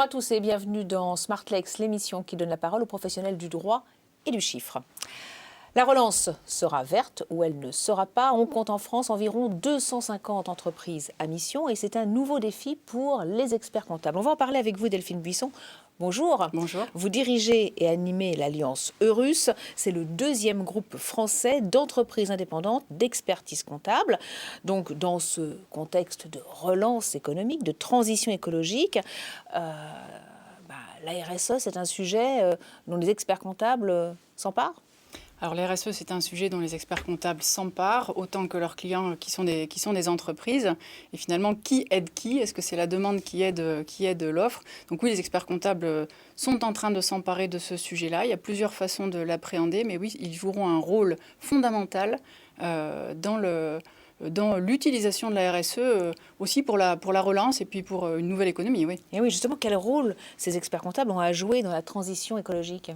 à tous et bienvenue dans Smartlex, l'émission qui donne la parole aux professionnels du droit et du chiffre. La relance sera verte ou elle ne sera pas. On compte en France environ 250 entreprises à mission et c'est un nouveau défi pour les experts comptables. On va en parler avec vous, Delphine Buisson. Bonjour. Bonjour. Vous dirigez et animez l'Alliance Eurus. C'est le deuxième groupe français d'entreprises indépendantes d'expertise comptable. Donc, dans ce contexte de relance économique, de transition écologique, la RSE, c'est un sujet dont les experts comptables s'emparent. Alors la RSE, c'est un sujet dont les experts comptables s'emparent, autant que leurs clients qui sont des entreprises. Et finalement, qui aide qui? Est-ce que c'est la demande qui aide l'offre? Donc oui, les experts comptables sont en train de s'emparer de ce sujet-là. Il y a plusieurs façons de l'appréhender, mais oui, ils joueront un rôle fondamental dans l'utilisation de la RSE, aussi pour la relance et puis pour une nouvelle économie. Oui. Et oui, justement, quel rôle ces experts comptables ont à jouer dans la transition écologique ?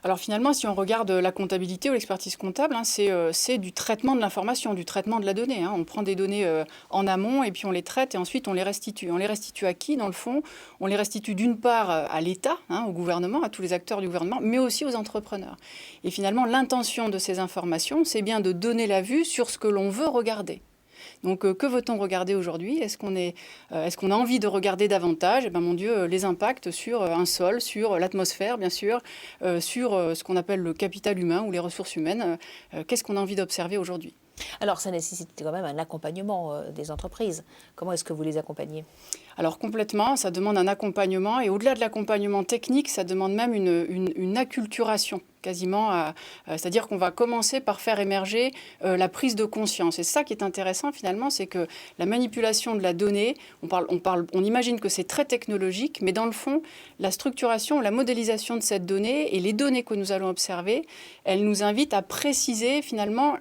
Alors finalement, si on regarde la comptabilité ou l'expertise comptable, c'est du traitement de l'information, du traitement de la donnée. On prend des données en amont et puis on les traite et ensuite on les restitue. On les restitue à qui, dans le fond? On les restitue d'une part à l'État, au gouvernement, à tous les acteurs du gouvernement, mais aussi aux entrepreneurs. Et finalement, l'intention de ces informations, c'est bien de donner la vue sur ce que l'on veut regarder. Donc, que veut-on regarder aujourd'hui? Est-ce qu'on a envie de regarder davantage? Eh bien, mon Dieu, les impacts sur un sol, sur l'atmosphère, bien sûr, sur ce qu'on appelle le capital humain ou les ressources humaines. Qu'est-ce qu'on a envie d'observer aujourd'hui? Alors, ça nécessite quand même un accompagnement des entreprises. Comment est-ce que vous les accompagnez? Alors complètement, ça demande un accompagnement et au-delà de l'accompagnement technique, ça demande même une acculturation quasiment, c'est-à-dire qu'on va commencer par faire émerger la prise de conscience. Et ça qui est intéressant finalement, c'est que la manipulation de la donnée, on imagine que c'est très technologique, mais dans le fond, la structuration, la modélisation de cette donnée et les données que nous allons observer, elles nous invitent à préciser finalement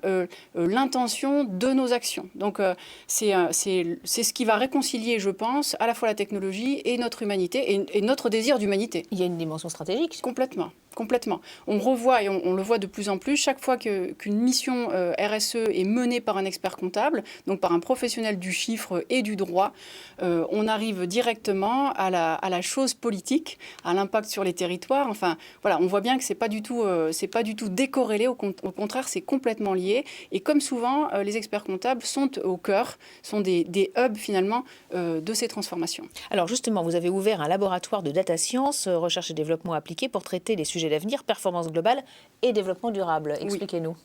l'intention de nos actions. Donc c'est ce qui va réconcilier, je pense, à la fois la technologie et notre humanité et notre désir d'humanité. Il y a une dimension stratégique. Complètement. On revoit et on le voit de plus en plus, chaque fois qu'une mission RSE est menée par un expert comptable, donc par un professionnel du chiffre et du droit, on arrive directement à la chose politique, à l'impact sur les territoires. Enfin, voilà, on voit bien que c'est pas du tout décorrélé, au contraire, c'est complètement lié. Et comme souvent, les experts comptables sont au cœur, sont des hubs finalement de ces transformations. Alors justement, vous avez ouvert un laboratoire de data science, recherche et développement appliqué pour traiter les sujets d'avenir, performance globale et développement durable. Expliquez-nous.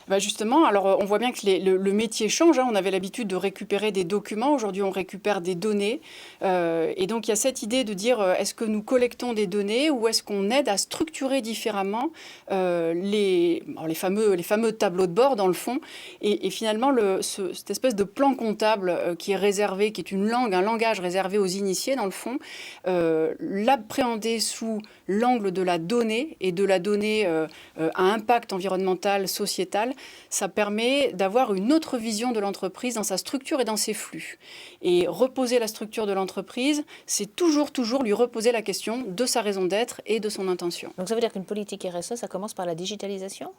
Ben justement, alors on voit bien que le métier change. On avait l'habitude de récupérer des documents. Aujourd'hui, on récupère des données. Et donc, il y a cette idée de dire, est-ce que nous collectons des données ou est-ce qu'on aide à structurer différemment les fameux tableaux de bord, dans le fond. Et finalement, cette espèce de plan comptable qui est réservé, qui est un langage réservé aux initiés, dans le fond, l'appréhender sous l'angle de la donnée et de la donnée à impact environnemental, sociétal, ça permet d'avoir une autre vision de l'entreprise dans sa structure et dans ses flux. Et reposer la structure de l'entreprise, c'est toujours lui reposer la question de sa raison d'être et de son intention. Donc ça veut dire qu'une politique RSE, ça commence par la digitalisation ?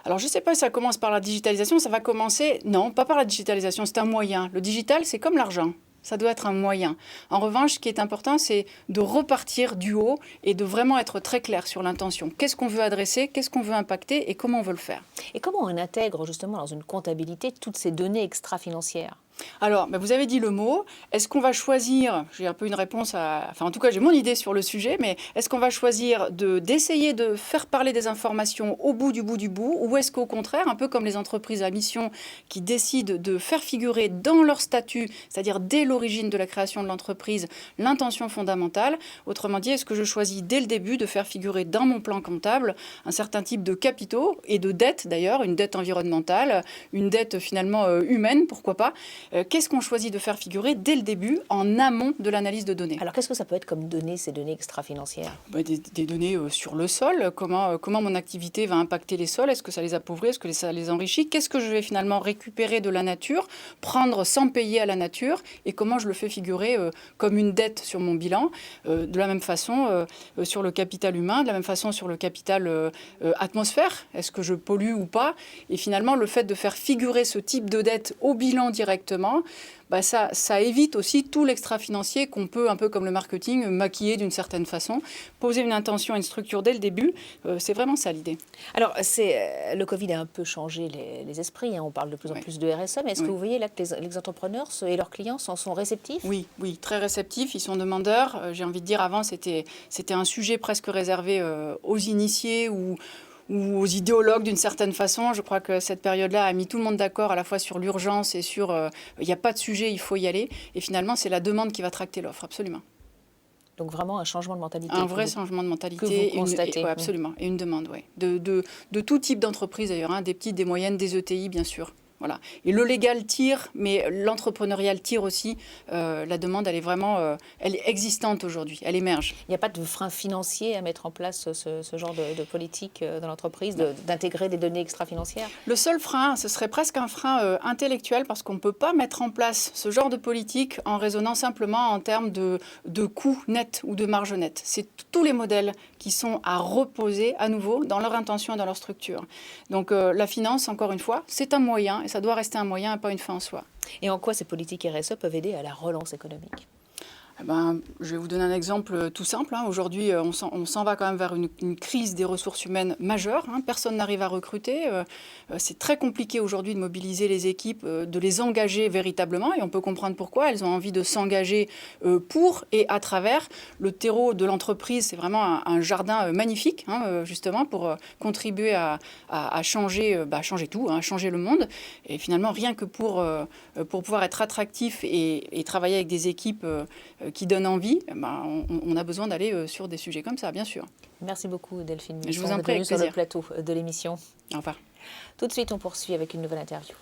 Alors je ne sais pas si ça commence par la digitalisation, ça va commencer... Non, pas par la digitalisation, c'est un moyen. Le digital, c'est comme l'argent. Ça doit être un moyen. En revanche, ce qui est important, c'est de repartir du haut et de vraiment être très clair sur l'intention. Qu'est-ce qu'on veut adresser, qu'est-ce qu'on veut impacter et comment on veut le faire. Et comment on intègre justement dans une comptabilité toutes ces données extra-financières ? Alors, vous avez dit le mot. Est-ce qu'on va choisir, j'ai un peu une réponse en tout cas, j'ai mon idée sur le sujet, mais est-ce qu'on va choisir d'essayer de faire parler des informations au bout du bout, ou est-ce qu'au contraire, un peu comme les entreprises à mission qui décident de faire figurer dans leur statut, c'est-à-dire dès l'origine de la création de l'entreprise, l'intention fondamentale, autrement dit, est-ce que je choisis dès le début de faire figurer dans mon plan comptable un certain type de capitaux et de dettes d'ailleurs, une dette environnementale, une dette finalement humaine, pourquoi pas. Qu'est-ce qu'on choisit de faire figurer dès le début, en amont de l'analyse de données? Alors, qu'est-ce que ça peut être comme données, ces données extra-financières? Des données sur le sol, comment mon activité va impacter les sols, est-ce que ça les appauvrit, est-ce que ça les enrichit, qu'est-ce que je vais finalement récupérer de la nature, prendre sans payer à la nature, et comment je le fais figurer comme une dette sur mon bilan, de la même façon sur le capital humain, de la même façon sur le capital atmosphère, est-ce que je pollue ou pas, et finalement le fait de faire figurer ce type de dette au bilan directement, justement, ça évite aussi tout l'extra-financier qu'on peut, un peu comme le marketing, maquiller d'une certaine façon. Poser une intention, une structure dès le début, c'est vraiment ça l'idée. Alors, le Covid a un peu changé les esprits, hein. On parle de plus en plus de RSE, mais est-ce que vous voyez là que les entrepreneurs et leurs clients sont réceptifs? Oui, très réceptifs, ils sont demandeurs. J'ai envie de dire, avant, c'était un sujet presque réservé aux initiés ou aux idéologues d'une certaine façon. Je crois que cette période-là a mis tout le monde d'accord à la fois sur l'urgence et sur il n'y a pas de sujet, il faut y aller. Et finalement, c'est la demande qui va tracter l'offre, absolument. Donc vraiment un changement de mentalité. Un vrai changement de mentalité. Que vous constatez. Absolument. Et une demande, oui. De tout type d'entreprise d'ailleurs, hein, des petites, des moyennes, des ETI, bien sûr. Voilà. Et le légal tire, mais l'entrepreneurial tire aussi. La demande, elle est vraiment elle est existante aujourd'hui, elle émerge. Il n'y a pas de frein financier à mettre en place ce genre de politique dans l'entreprise, d'intégrer des données extra-financières? Le seul frein, ce serait presque un frein intellectuel, parce qu'on ne peut pas mettre en place ce genre de politique en raisonnant simplement en termes de coûts nets ou de marge nette. C'est tous les modèles qui sont à reposer à nouveau dans leur intention et dans leur structure. Donc la finance, encore une fois, c'est un moyen, et ça doit rester un moyen et pas une fin en soi. Et en quoi ces politiques RSE peuvent aider à la relance économique? Je vais vous donner un exemple tout simple. Aujourd'hui, on s'en va quand même vers une crise des ressources humaines majeure. Personne n'arrive à recruter. C'est très compliqué aujourd'hui de mobiliser les équipes, de les engager véritablement. Et on peut comprendre pourquoi. Elles ont envie de s'engager pour et à travers. Le terreau de l'entreprise, c'est vraiment un jardin magnifique, justement, pour contribuer à changer, changer tout, changer le monde. Et finalement, rien que pour pouvoir être attractif et travailler avec des équipes qui donne envie, on a besoin d'aller sur des sujets comme ça, bien sûr. Merci beaucoup Delphine. Je vous en prie, avec plaisir. Sur le plateau de l'émission. Au revoir. Tout de suite, on poursuit avec une nouvelle interview.